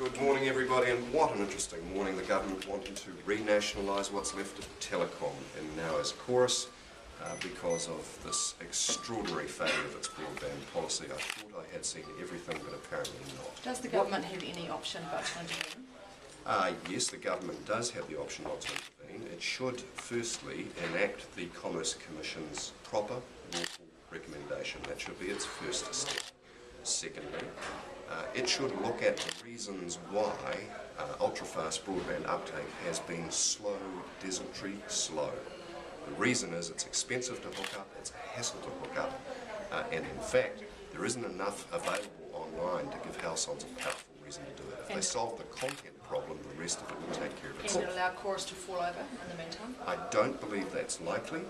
Good morning everybody, and what an interesting morning. The government wanting to renationalise what's left of telecom and now as Chorus because of this extraordinary failure of its broadband policy. I thought I had seen everything, but apparently not. Does the government have any option but to intervene? Yes, the government does have the option not to intervene. It should firstly enact the Commerce Commission's proper lawful recommendation. That should be its first step. Secondly, it should look at the reasons why ultra-fast broadband uptake has been slow, dysentery slow. The reason is it's expensive to hook up, it's a hassle to hook up, and in fact there isn't enough available online to give households a powerful reason to do it. If they solve the content problem, the rest of it will take care of itself. And allow Chorus to fall over in the meantime? I don't believe that's likely.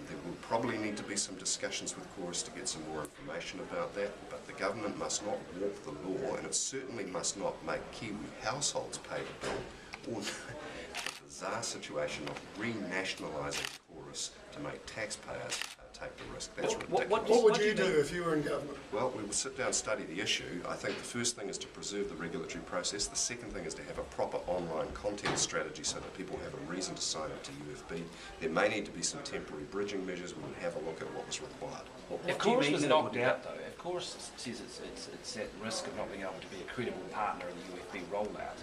There will probably need to be some discussions with Chorus to get some more information about that, but the government must not warp the law, and it certainly must not make Kiwi households pay the bill, or the bizarre situation of renationalising Chorus to make taxpayers take the risk. That's ridiculous. What would you do if you were in government? Well, we will sit down and study the issue. I think the first thing is to preserve the regulatory process. The second thing is to have a proper online content strategy so that people have a reason to sign up to UFB. There may need to be some temporary bridging measures. We would have a look at what was required. If Chorus was knocked out, though, if Chorus says it's at risk of not being able to be a credible partner in the UFB rollout,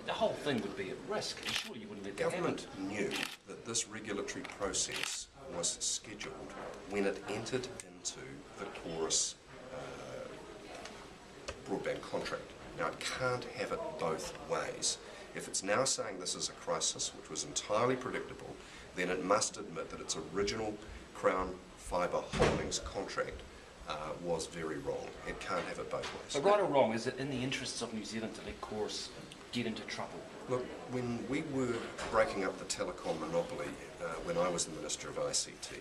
the whole thing would be at risk, and surely you wouldn't let that happen. Government knew that this regulatory process was scheduled when it entered into the Chorus broadband contract. Now, it can't have it both ways. If it's now saying this is a crisis, which was entirely predictable, then it must admit that its original Crown Fibre Holdings contract was very wrong. It can't have it both ways. So right or wrong, is it in the interests of New Zealand to let Chorus get into trouble? Look, when we were breaking up the telecom monopoly, when I was the Minister of ICT,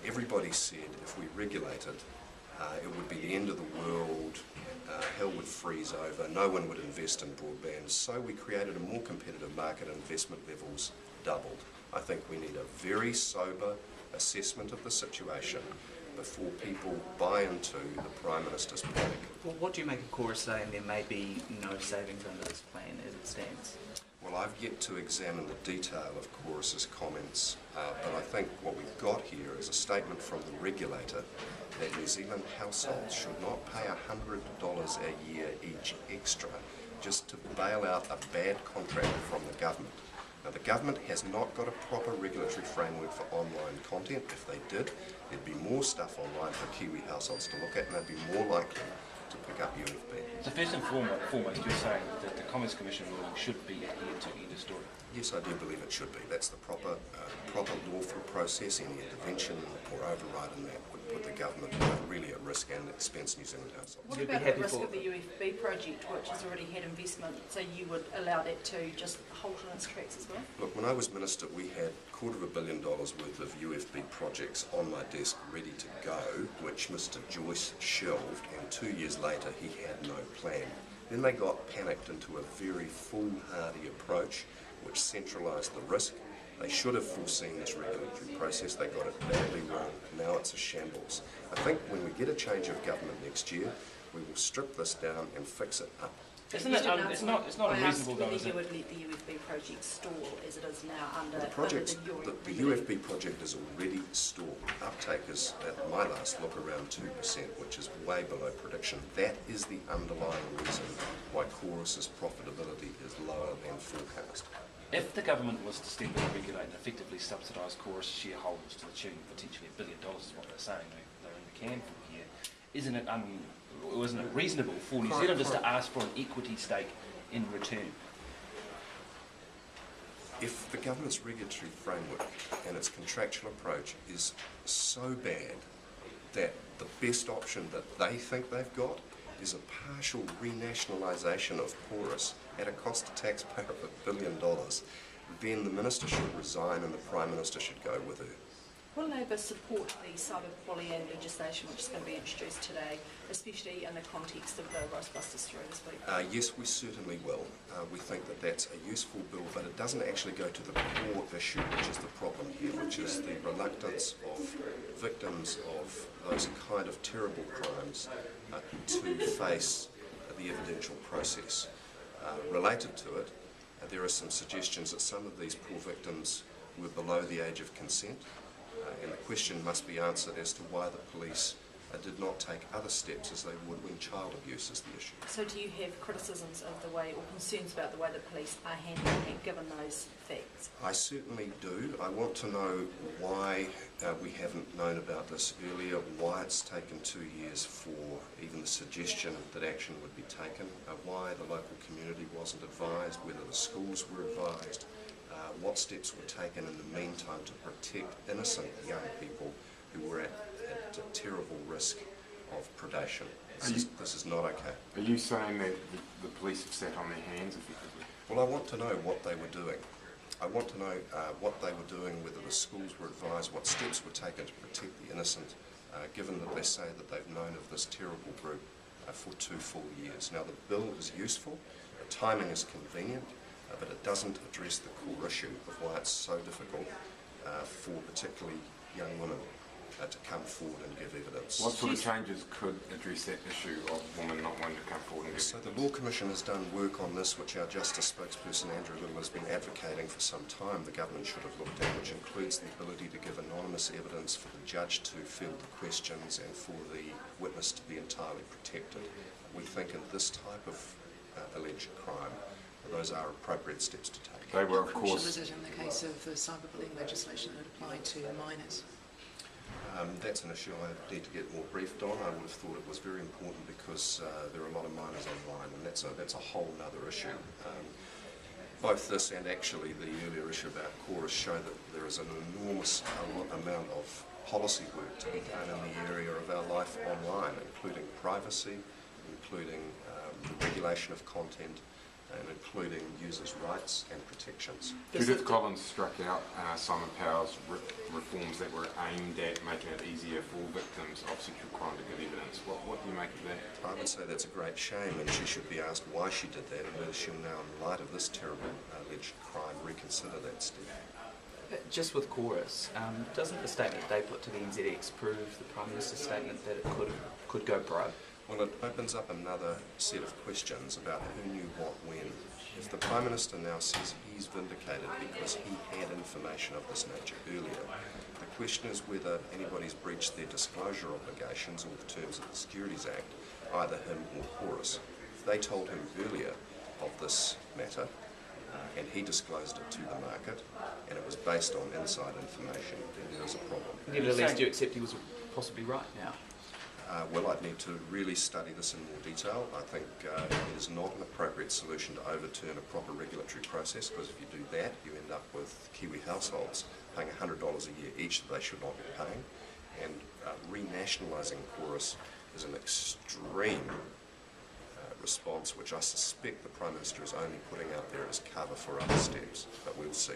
everybody said if we regulated, it would be the end of the world, hell would freeze over, no one would invest in broadband. So we created a more competitive market, investment levels doubled. I think we need a very sober assessment of the situation before people buy into the Prime Minister's panic. Well, what do you make of Chorus saying there may be no savings under this plan as it stands? Well, I've yet to examine the detail of Chorus's comments, but I think what we've got here is a statement from the regulator that New Zealand households should not pay $100 a year each extra just to bail out a bad contract from the government. Now, the government has not got a proper regulatory framework for online content. If they did, there'd be more stuff online for Kiwi households to look at, and they'd be more likely to pick up UFB. So first and foremost, you're saying that the Commerce Commission ruling should be adhered to, end of story? Yes, I do believe it should be. That's the proper lawful process. Any intervention or override in that would put the government really at risk and expense New Zealand households. What about the risk of the UFB project, which has already had investment, so you would allow that to just halt on its tracks as well? Look, when I was Minister, we had $250 million worth of UFB projects on my desk ready to go, which Mr Joyce shelved, and 2 years later he had no plan. Then they got panicked into a very foolhardy approach which centralised the risk. They should have foreseen this regulatory process. They got it badly wrong. Now it's a shambles. I think when we get a change of government next year, we will strip this down and fix it up. Isn't it? It's not unreasonable, though, is it? You would let the UFB project stall as it is now under the UFB project is already stalled. Uptake is, at my last look, around 2%, which is way below prediction. That is the underlying reason why Chorus's profitability is lower than forecast. If the government was to step in and regulate and effectively subsidise Chorus shareholders to the tune of potentially $1 billion, is what they're saying, they're in the can for here, isn't it reasonable for New Zealanders to ask for an equity stake in return? If the government's regulatory framework and its contractual approach is so bad that the best option that they think they've got is a partial renationalisation of Chorus at a cost to taxpayer of $1 billion, then the Minister should resign and the Prime Minister should go with her. Will Labour support the cyberbullying legislation which is going to be introduced today, especially in the context of the Ghostbusters through this week? Yes, we certainly will. We think that that's a useful bill, but it doesn't actually go to the core issue, which is the problem here, which is the reluctance of victims of those kind of terrible crimes to face the evidential process. Related to it, there are some suggestions that some of these poor victims were below the age of consent, and the question must be answered as to why the police did not take other steps as they would when child abuse is the issue. So do you have criticisms of the way, or concerns about the way the police are handling it, given those facts? I certainly do. I want to know why we haven't known about this earlier, why it's taken 2 years for even the suggestion that action would be taken, why the local community wasn't advised, whether the schools were advised, what steps were taken in the meantime to protect innocent young people who were at terrible risk of predation. This is not okay. Are you saying that the police have sat on their hands effectively? Well, I want to know what they were doing. I want to know what they were doing, whether the schools were advised, what steps were taken to protect the innocent, given that they say that they've known of this terrible group for 2 full years. Now, the bill is useful, the timing is convenient, but it doesn't address the core issue of why it's so difficult for particularly young women to come forward and give evidence. What sort of changes could address that issue of women not wanting to come forward and give So evidence? the Law Commission has done work on this, which our Justice spokesperson Andrew Little has been advocating for some time the government should have looked at, which includes the ability to give anonymous evidence for the judge to field the questions and for the witness to be entirely protected. We think in this type of alleged crime, those are appropriate steps to take. They were, of How crucial course, is it in the case of the cyberbullying legislation that applied to minors? That's an issue I need to get more briefed on. I would have thought it was very important because there are a lot of minors online, and that's a whole other issue. Both this and actually the earlier issue about chorus show that there is an enormous amount of policy work to be done in the area of our life online, including privacy, including the regulation of content, and including users' rights and protections. Judith Collins struck out Simon Power's reforms that were aimed at making it easier for victims of sexual crime to give evidence. What do you make of that? I would say that's a great shame, and she should be asked why she did that and whether she'll now, in light of this terrible alleged crime, reconsider that step. But just with chorus, doesn't the statement they put to the NZX prove the Prime Minister's statement that it could go pro? Well, it opens up another set of questions about who knew what when. If the Prime Minister now says he's vindicated because he had information of this nature earlier, the question is whether anybody's breached their disclosure obligations or the terms of the Securities Act, either him or Chorus. If they told him earlier of this matter, and he disclosed it to the market, and it was based on inside information, then there is a problem. Nevertheless, do you accept he was possibly right now? Well, I'd need to really study this in more detail. I think it is not an appropriate solution to overturn a proper regulatory process, because if you do that, you end up with Kiwi households paying $100 a year each that they should not be paying. And renationalising Chorus is an extreme response, which I suspect the Prime Minister is only putting out there as cover for other steps, but we'll see.